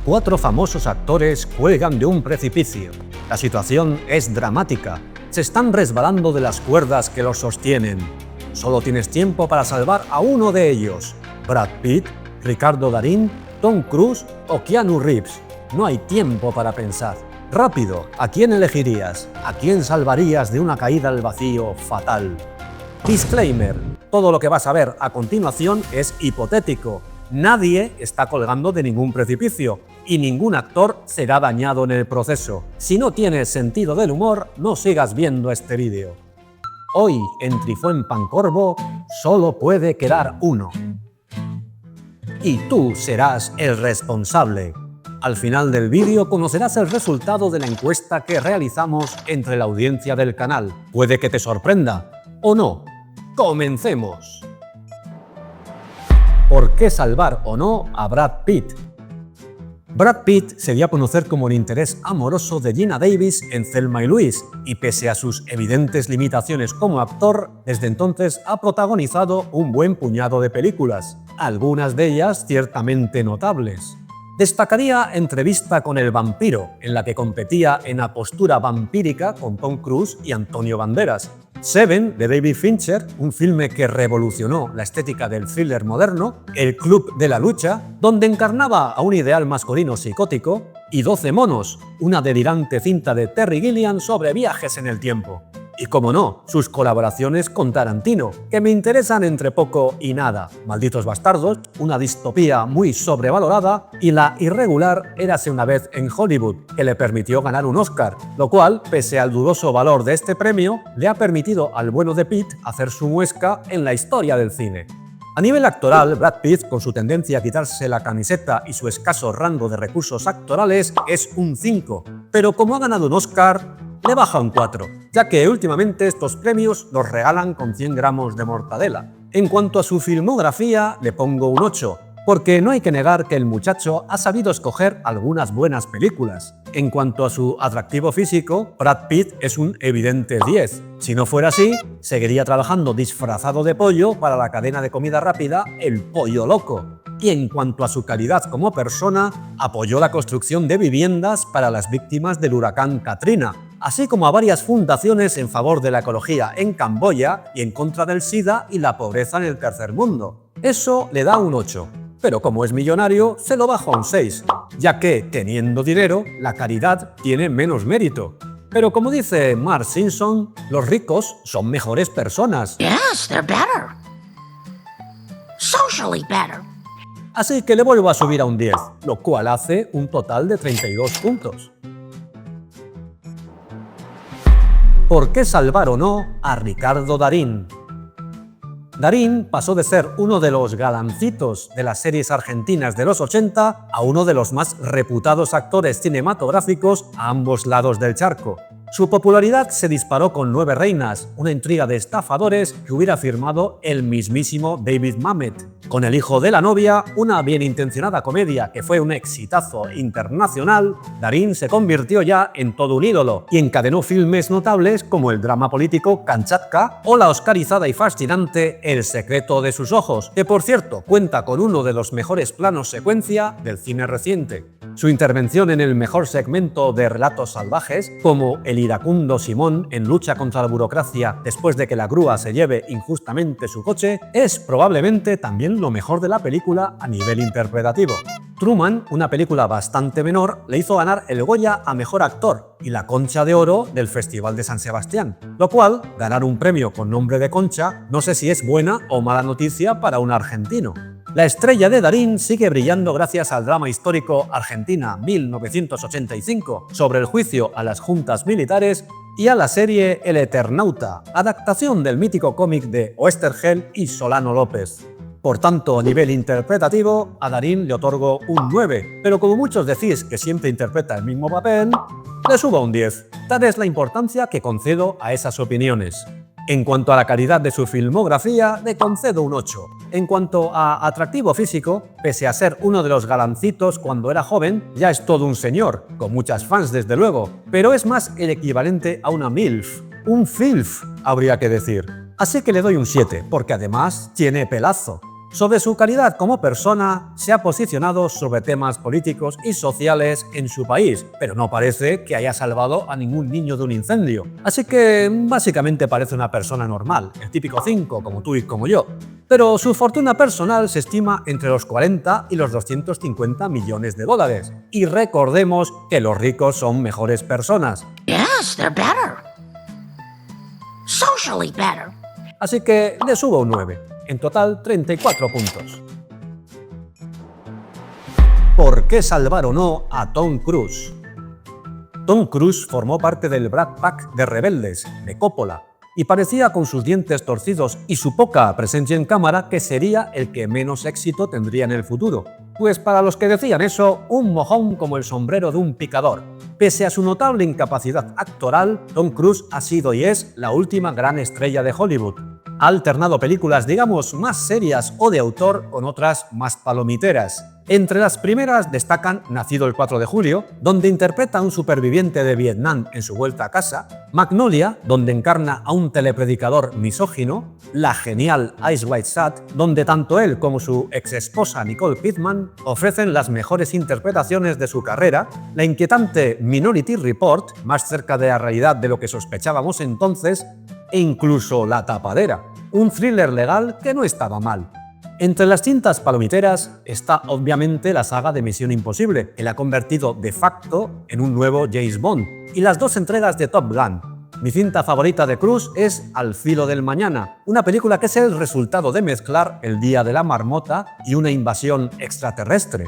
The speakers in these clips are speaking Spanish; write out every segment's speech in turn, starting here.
4 famosos actores cuelgan de un precipicio. La situación es dramática. Se están resbalando de las cuerdas que los sostienen. Solo tienes tiempo para salvar a uno de ellos. Brad Pitt, Ricardo Darín, Tom Cruise o Keanu Reeves. No hay tiempo para pensar. Rápido, ¿a quién elegirías? ¿A quién salvarías de una caída al vacío fatal? Disclaimer: todo lo que vas a ver a continuación es hipotético. Nadie está colgando de ningún precipicio y ningún actor será dañado en el proceso. Si no tienes sentido del humor, no sigas viendo este vídeo. Hoy, en Trifó en Pancorbo, solo puede quedar uno. Y tú serás el responsable. Al final del vídeo conocerás el resultado de la encuesta que realizamos entre la audiencia del canal. Puede que te sorprenda, o no. ¡Comencemos! ¿Por qué salvar o no a Brad Pitt? Brad Pitt se dio a conocer como el interés amoroso de Geena Davis en Thelma y Louise, y pese a sus evidentes limitaciones como actor, desde entonces ha protagonizado un buen puñado de películas, algunas de ellas ciertamente notables. Destacaría Entrevista con el vampiro, en la que competía en la postura vampírica con Tom Cruise y Antonio Banderas. Seven, de David Fincher, un filme que revolucionó la estética del thriller moderno. El Club de la Lucha, donde encarnaba a un ideal masculino psicótico. Y 12 monos, una delirante cinta de Terry Gilliam sobre viajes en el tiempo. Y como no, sus colaboraciones con Tarantino, que me interesan entre poco y nada. Malditos bastardos, una distopía muy sobrevalorada, y la irregular Érase una vez en Hollywood, que le permitió ganar un Oscar, lo cual, pese al dudoso valor de este premio, le ha permitido al bueno de Pitt hacer su muesca en la historia del cine. A nivel actoral, Brad Pitt, con su tendencia a quitarse la camiseta y su escaso rango de recursos actorales, es un 5, pero como ha ganado un Oscar, le baja un 4, ya que últimamente estos premios los regalan con 100 gramos de mortadela. En cuanto a su filmografía, le pongo un 8, porque no hay que negar que el muchacho ha sabido escoger algunas buenas películas. En cuanto a su atractivo físico, Brad Pitt es un evidente 10. Si no fuera así, seguiría trabajando disfrazado de pollo para la cadena de comida rápida El Pollo Loco. Y en cuanto a su calidad como persona, apoyó la construcción de viviendas para las víctimas del huracán Katrina, así como a varias fundaciones en favor de la ecología en Camboya y en contra del SIDA y la pobreza en el tercer mundo. Eso le da un 8. Pero como es millonario, se lo bajo a un 6, ya que, teniendo dinero, la caridad tiene menos mérito. Pero como dice Mark Simpson, los ricos son mejores personas. Yes, they're better. Socially better. Así que le vuelvo a subir a un 10, lo cual hace un total de 32 puntos. ¿Por qué salvar o no a Ricardo Darín? Darín pasó de ser uno de los galancitos de las series argentinas de los 80 a uno de los más reputados actores cinematográficos a ambos lados del charco. Su popularidad se disparó con 9 reinas, una intriga de estafadores que hubiera firmado el mismísimo David Mamet. Con El hijo de la novia, una bienintencionada comedia que fue un exitazo internacional, Darín se convirtió ya en todo un ídolo y encadenó filmes notables como el drama político Kamchatka o la oscarizada y fascinante El secreto de sus ojos, que por cierto cuenta con uno de los mejores planos secuencia del cine reciente. Su intervención en el mejor segmento de Relatos salvajes, como el iracundo Simón en lucha contra la burocracia después de que la grúa se lleve injustamente su coche, es probablemente también lo mejor de la película a nivel interpretativo. Truman, una película bastante menor, le hizo ganar el Goya a Mejor Actor y la Concha de Oro del Festival de San Sebastián, lo cual, ganar un premio con nombre de Concha, no sé si es buena o mala noticia para un argentino. La estrella de Darín sigue brillando gracias al drama histórico Argentina 1985 sobre el juicio a las juntas militares y a la serie El Eternauta, adaptación del mítico cómic de Oesterheld y Solano López. Por tanto, a nivel interpretativo, a Darín le otorgo un 9, pero como muchos decís que siempre interpreta el mismo papel, le subo un 10. Tal es la importancia que concedo a esas opiniones. En cuanto a la calidad de su filmografía, le concedo un 8. En cuanto a atractivo físico, pese a ser uno de los galancitos cuando era joven, ya es todo un señor, con muchas fans desde luego, pero es más el equivalente a una MILF. Un FILF, habría que decir. Así que le doy un 7, porque además tiene pelazo. Sobre su calidad como persona, se ha posicionado sobre temas políticos y sociales en su país, pero no parece que haya salvado a ningún niño de un incendio. Así que básicamente parece una persona normal, el típico 5 como tú y como yo. Pero su fortuna personal se estima entre los 40 y los 250 millones de dólares. Y recordemos que los ricos son mejores personas. Yes, they're better. Socially better. Así que le subo un 9. En total, 34 puntos. ¿Por qué salvar o no a Tom Cruise? Tom Cruise formó parte del Brat Pack de rebeldes, de Coppola, y parecía con sus dientes torcidos y su poca presencia en cámara que sería el que menos éxito tendría en el futuro. Pues para los que decían eso, un mojón como el sombrero de un picador. Pese a su notable incapacidad actoral, Tom Cruise ha sido y es la última gran estrella de Hollywood. Ha alternado películas, digamos, más serias o de autor con otras más palomiteras. Entre las primeras destacan Nacido el 4 de julio, donde interpreta a un superviviente de Vietnam en su vuelta a casa, Magnolia, donde encarna a un telepredicador misógino, la genial Eyes Wide Shut, donde tanto él como su ex-esposa Nicole Kidman ofrecen las mejores interpretaciones de su carrera, la inquietante Minority Report, más cerca de la realidad de lo que sospechábamos entonces, e incluso La tapadera, un thriller legal que no estaba mal. Entre las cintas palomiteras está obviamente la saga de Misión Imposible, que la ha convertido de facto en un nuevo James Bond, y las dos entregas de Top Gun. Mi cinta favorita de Cruise es Al filo del mañana, una película que es el resultado de mezclar El día de la marmota y una invasión extraterrestre.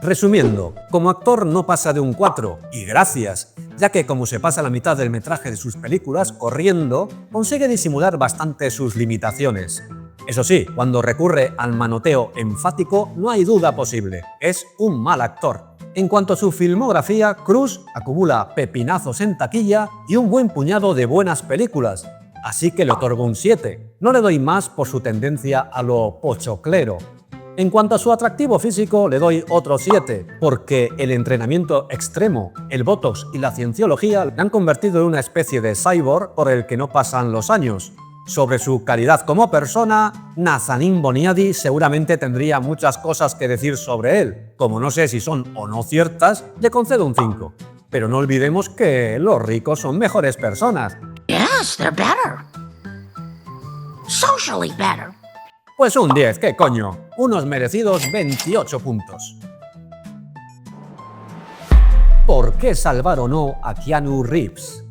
Resumiendo, como actor no pasa de un 4, y gracias, ya que como se pasa la mitad del metraje de sus películas corriendo, consigue disimular bastante sus limitaciones. Eso sí, cuando recurre al manoteo enfático no hay duda posible, es un mal actor. En cuanto a su filmografía, Cruise acumula pepinazos en taquilla y un buen puñado de buenas películas, así que le otorgo un 7. No le doy más por su tendencia a lo pochoclero. En cuanto a su atractivo físico, le doy otro 7, porque el entrenamiento extremo, el botox y la cienciología le han convertido en una especie de cyborg por el que no pasan los años. Sobre su calidad como persona, Nazanin Boniadi seguramente tendría muchas cosas que decir sobre él. Como no sé si son o no ciertas, le concedo un 5. Pero no olvidemos que los ricos son mejores personas. Yes, they're better. Socially better. Pues un 10, ¿qué coño? Unos merecidos 28 puntos. ¿Por qué salvar o no a Keanu Reeves?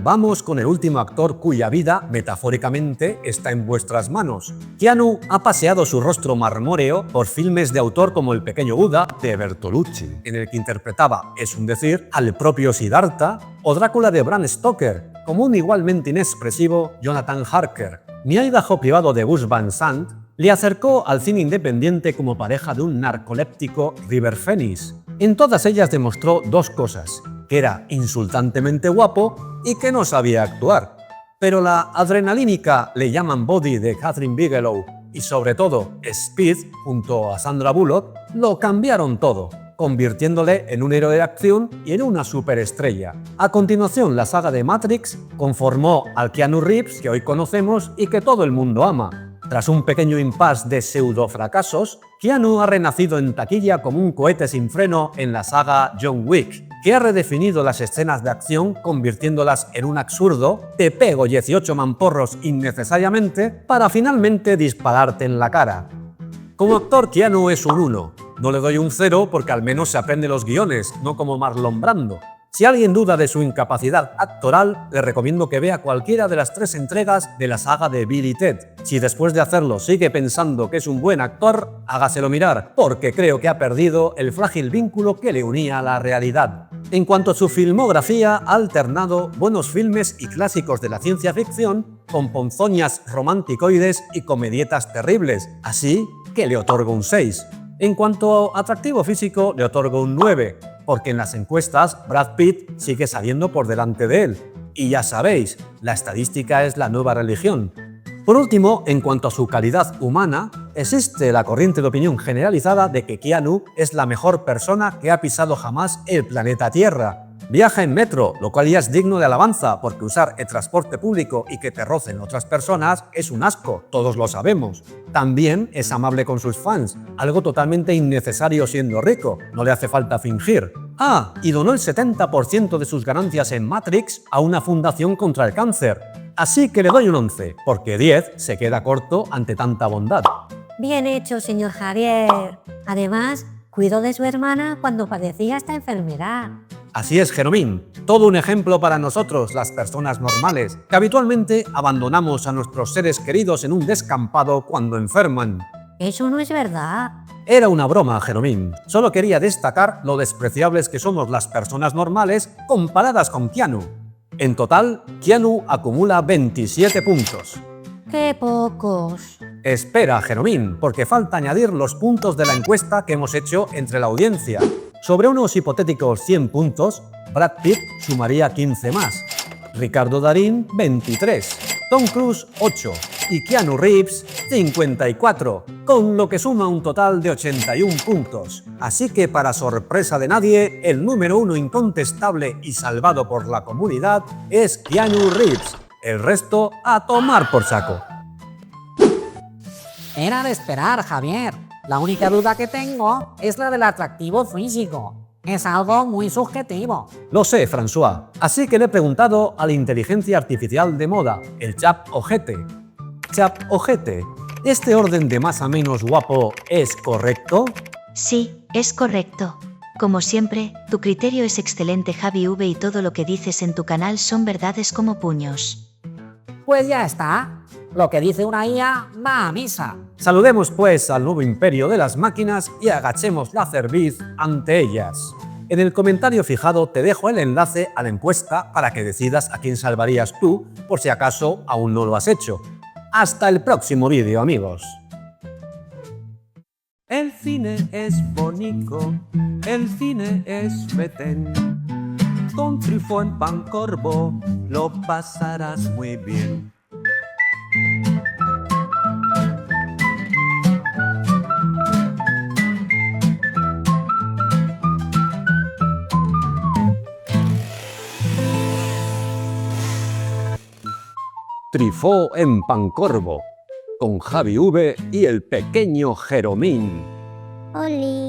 Vamos con el último actor cuya vida, metafóricamente, está en vuestras manos. Keanu ha paseado su rostro marmóreo por filmes de autor como El pequeño Buda, de Bertolucci, en el que interpretaba, es un decir, al propio Siddhartha, o Drácula de Bram Stoker, como un igualmente inexpresivo Jonathan Harker. Mi aidajo privado de Gus Van Sant le acercó al cine independiente como pareja de un narcoléptico River Phoenix. En todas ellas demostró dos cosas, que era insultantemente guapo y que no sabía actuar. Pero la adrenalínica Le llaman Body de Catherine Bigelow y sobre todo Speed junto a Sandra Bullock lo cambiaron todo, convirtiéndole en un héroe de acción y en una superestrella. A continuación, la saga de Matrix conformó al Keanu Reeves que hoy conocemos y que todo el mundo ama. Tras un pequeño impasse de pseudo-fracasos, Keanu ha renacido en taquilla como un cohete sin freno en la saga John Wick, que ha redefinido las escenas de acción convirtiéndolas en un absurdo "te pego 18 mamporros innecesariamente para finalmente dispararte en la cara". Como actor, Keanu es un 1. No le doy un 0 porque al menos se aprende los guiones, no como Marlon Brando. Si alguien duda de su incapacidad actoral, le recomiendo que vea cualquiera de las 3 entregas de la saga de Bill y Ted. Si después de hacerlo sigue pensando que es un buen actor, hágaselo mirar, porque creo que ha perdido el frágil vínculo que le unía a la realidad. En cuanto a su filmografía, ha alternado buenos filmes y clásicos de la ciencia ficción con ponzoñas romanticoides y comedietas terribles, así que le otorgo un 6. En cuanto a atractivo físico, le otorgo un 9, porque en las encuestas Brad Pitt sigue saliendo por delante de él. Y ya sabéis, la estadística es la nueva religión. Por último, en cuanto a su calidad humana, existe la corriente de opinión generalizada de que Keanu es la mejor persona que ha pisado jamás el planeta Tierra. Viaja en metro, lo cual ya es digno de alabanza, porque usar el transporte público y que te rocen otras personas es un asco, todos lo sabemos. También es amable con sus fans, algo totalmente innecesario siendo rico, no le hace falta fingir. Ah, y donó el 70% de sus ganancias en Matrix a una fundación contra el cáncer. Así que le doy un 11, porque 10 se queda corto ante tanta bondad. Bien hecho, señor Javier. Además, cuidó de su hermana cuando padecía esta enfermedad. Así es, Jeromín, todo un ejemplo para nosotros, las personas normales, que habitualmente abandonamos a nuestros seres queridos en un descampado cuando enferman. Eso no es verdad. Era una broma, Jeromín. Solo quería destacar lo despreciables que somos las personas normales comparadas con Keanu. En total, Keanu acumula 27 puntos. ¡Qué pocos! Espera, Jeromín, porque falta añadir los puntos de la encuesta que hemos hecho entre la audiencia. Sobre unos hipotéticos 100 puntos, Brad Pitt sumaría 15 más, Ricardo Darín 23, Tom Cruise 8 y Keanu Reeves 54, con lo que suma un total de 81 puntos. Así que, para sorpresa de nadie, el número 1 incontestable y salvado por la comunidad es Keanu Reeves. El resto a tomar por saco. Era de esperar, Javier. La única duda que tengo es la del atractivo físico. Es algo muy subjetivo. Lo sé, François. Así que le he preguntado a la inteligencia artificial de moda, el ChatOjete. ChatOjete, ¿este orden de más a menos guapo es correcto? Sí, es correcto. Como siempre, tu criterio es excelente, Javi V, y todo lo que dices en tu canal son verdades como puños. Pues ya está. Lo que dice una IA va a misa. Saludemos pues al nuevo imperio de las máquinas y agachemos la cerviz ante ellas. En el comentario fijado te dejo el enlace a la encuesta para que decidas a quién salvarías tú, por si acaso aún no lo has hecho. Hasta el próximo vídeo, amigos. El cine es bonito, el cine es fetén. Con Trifó en Pancorbo lo pasarás muy bien. Trifó en Pancorbo, con Javi V y el pequeño Jeromín. ¡Oli!